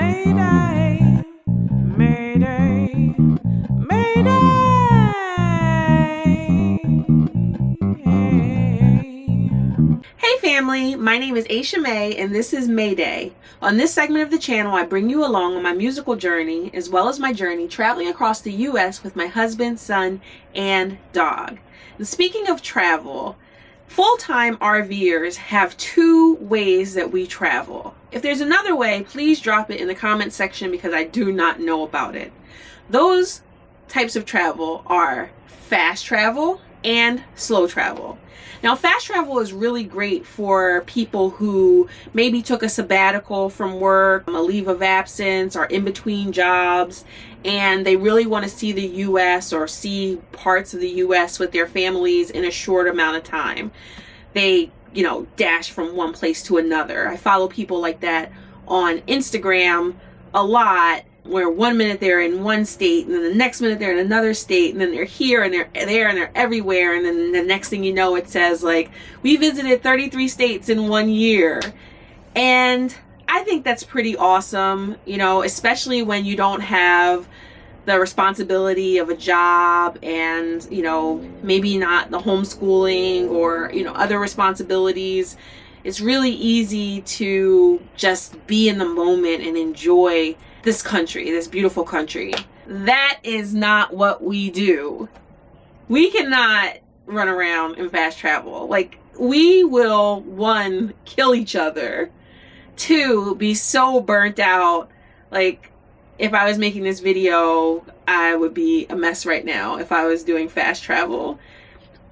Mayday, Mayday, Mayday. Hey family, my name is Aisha May and this is Mayday. On this segment of the channel, I bring you along on my musical journey as well as my journey traveling across the US with my husband, son, and dog. And speaking of travel, full-time RVers have two ways that we travel. If there's another way, please drop it in the comment section because I do not know about it. Those types of travel are fast travel and slow travel. Now, fast travel is really great for people who maybe took a sabbatical from work, a leave of absence, or in between jobs, and they really want to see the US or see parts of the US with their families in a short amount of time. They, dash from one place to another. I follow people like that on Instagram a lot, where 1 minute they're in one state and then the next minute they're in another state and then they're here and they're there and they're everywhere, and then the next thing you know it says like, we visited 33 states in 1 year. And I think that's pretty awesome, especially when you don't have the responsibility of a job and maybe not the homeschooling or other responsibilities. It's really easy to just be in the moment and enjoy this country, this beautiful country. That is not what we do. We cannot run around and fast travel. Like, we will, one, kill each other, two, be so burnt out. Like, if I was making this video, I would be a mess right now if I was doing fast travel.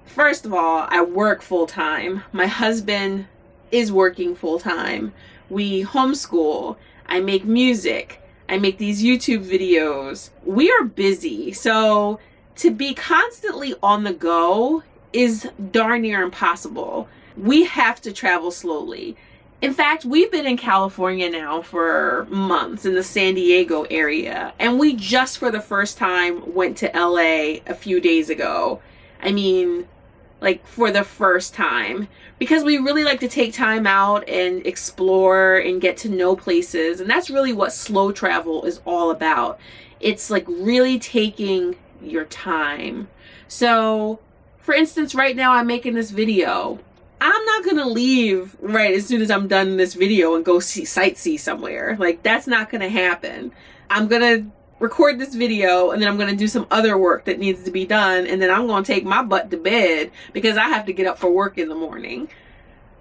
First of all, I work full time. My husband is working full time. We homeschool. I make music. I make these YouTube videos. We are busy. So to be constantly on the go is darn near impossible. We have to travel slowly. In fact, we've been in California now for months, in the San Diego area, and we just for the first time went to LA a few days ago. I mean, like, for the first time, because we really like to take time out and explore and get to know places. And that's really what slow travel is all about. It's like really taking your time. So for instance, right now I'm making this video. I'm not gonna leave right as soon as I'm done this video and go sightsee somewhere. Like, that's not gonna happen. I'm gonna record this video and then I'm going to do some other work that needs to be done, and then I'm going to take my butt to bed because I have to get up for work in the morning.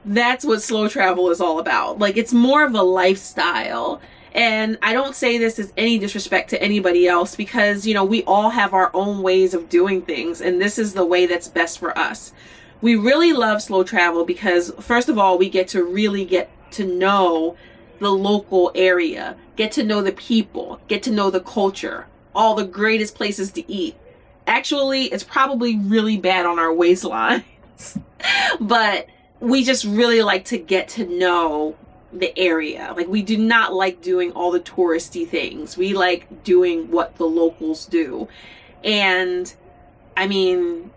That's what slow travel is all about. Like, it's more of a lifestyle. And I don't say this as any disrespect to anybody else because, we all have our own ways of doing things, and this is the way that's best for us. We really love slow travel because, first of all, we get to really get to know the local area, get to know the people, get to know the culture, all the greatest places to eat. Actually, it's probably really bad on our waistlines, but we just really like to get to know the area. Like, we do not like doing all the touristy things. We like doing what the locals do. And I mean,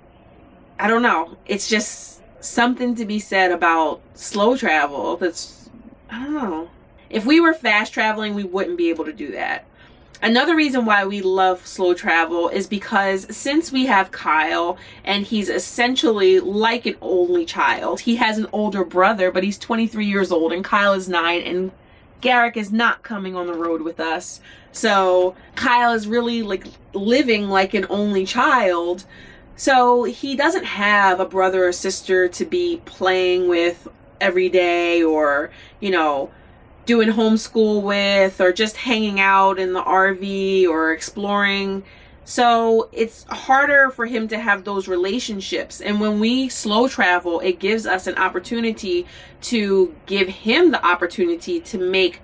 I don't know. It's just something to be said about slow travel that's, I don't know. If we were fast traveling, we wouldn't be able to do that. Another reason why we love slow travel is because since we have Kyle and he's essentially like an only child, he has an older brother, but he's 23 years old and Kyle is 9, and Garrick is not coming on the road with us. So Kyle is really like living like an only child. So he doesn't have a brother or sister to be playing with every day, or, doing homeschool with, or just hanging out in the RV or exploring. So it's harder for him to have those relationships. And when we slow travel, it gives us an opportunity to give him the opportunity to make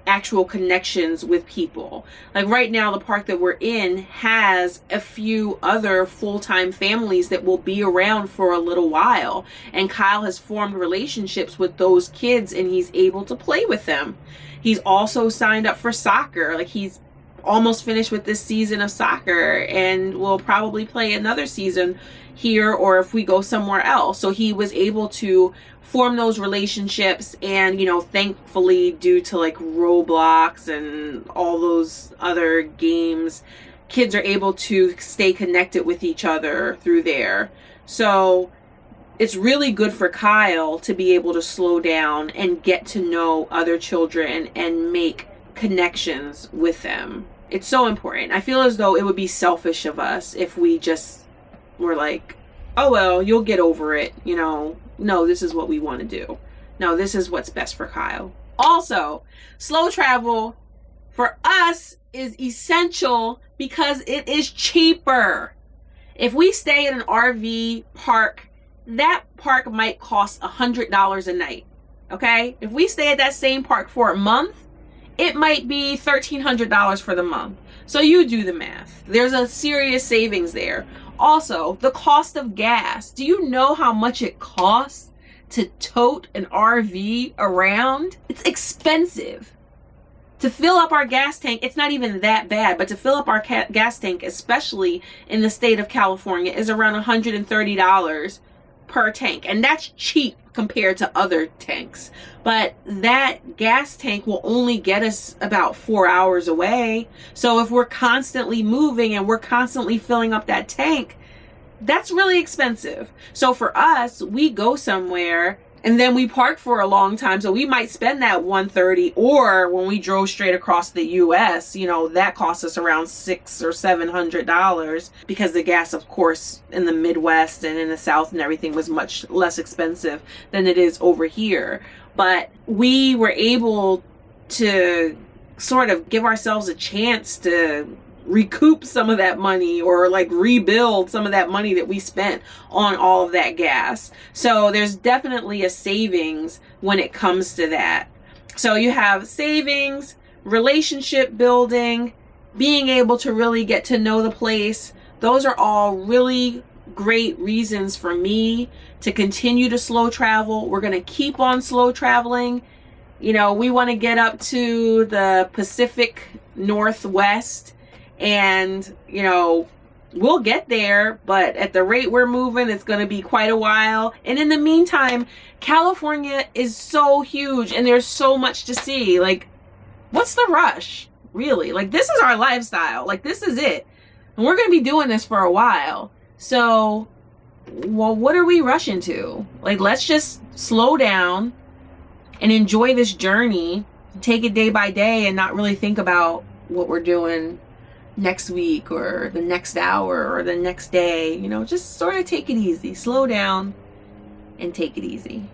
actual connections with people. Like right now, the park that we're in has a few other full-time families that will be around for a little while, and Kyle has formed relationships with those kids and he's able to play with them. He's also signed up for soccer. Like, he's almost finished with this season of soccer, and we'll probably play another season here or if we go somewhere else. So he was able to form those relationships, and thankfully, due to like Roblox and all those other games, kids are able to stay connected with each other through there. So it's really good for Kyle to be able to slow down and get to know other children and make connections with them. It's so important. I feel as though it would be selfish of us if we just were like, oh well, you'll get over it, no, this is what we want to do. No, this is what's best for Kyle. Also, slow travel for us is essential because it is cheaper. If we stay in an RV park, that park might cost $100 a night. Okay? If we stay at that same park for a month, it might be $1,300 for the month. So you do the math. There's a serious savings there. Also, the cost of gas. Do you know how much it costs to tote an RV around? It's expensive. To fill up our gas tank, it's not even that bad, but to fill up our gas tank, especially in the state of California, is around $130 per tank. And that's cheap compared to other tanks. But that gas tank will only get us about 4 hours away. So if we're constantly moving and we're constantly filling up that tank, that's really expensive. So for us, we go somewhere and then we park for a long time. So we might spend that $130, or when we drove straight across the US, that cost us around $600 or $700, because the gas, of course, in the Midwest and in the South and everything was much less expensive than it is over here. But we were able to sort of give ourselves a chance to recoup some of that money, or like rebuild some of that money that we spent on all of that gas. So there's definitely a savings when it comes to that. So you have savings, relationship building, being able to really get to know the place. Those are all really great reasons for me to continue to slow travel. We're going to keep on slow traveling. We want to get up to the Pacific Northwest, and we'll get there, but at the rate we're moving, it's going to be quite a while. And in the meantime, California is so huge and there's so much to see. Like, what's the rush, really? Like, this is our lifestyle. Like, this is it. And we're going to be doing this for a while. So, well, what are we rushing to? Like, let's just slow down and enjoy this journey, take it day by day, and not really think about what we're doing next week or the next hour or the next day. Just sort of take it easy, slow down and take it easy.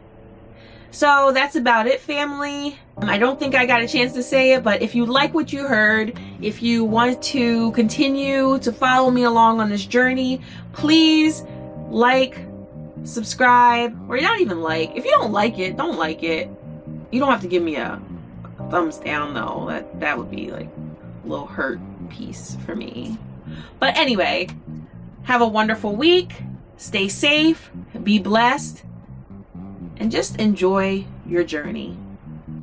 So that's about it, family. I don't think I got a chance to say it, but if you like what you heard, if you want to continue to follow me along on this journey, please like, subscribe, or not even like. If you don't like it, don't like it. You don't have to give me a thumbs down though. That would be like a little hurt piece for me. But anyway, have a wonderful week. Stay safe, be blessed, and just enjoy your journey.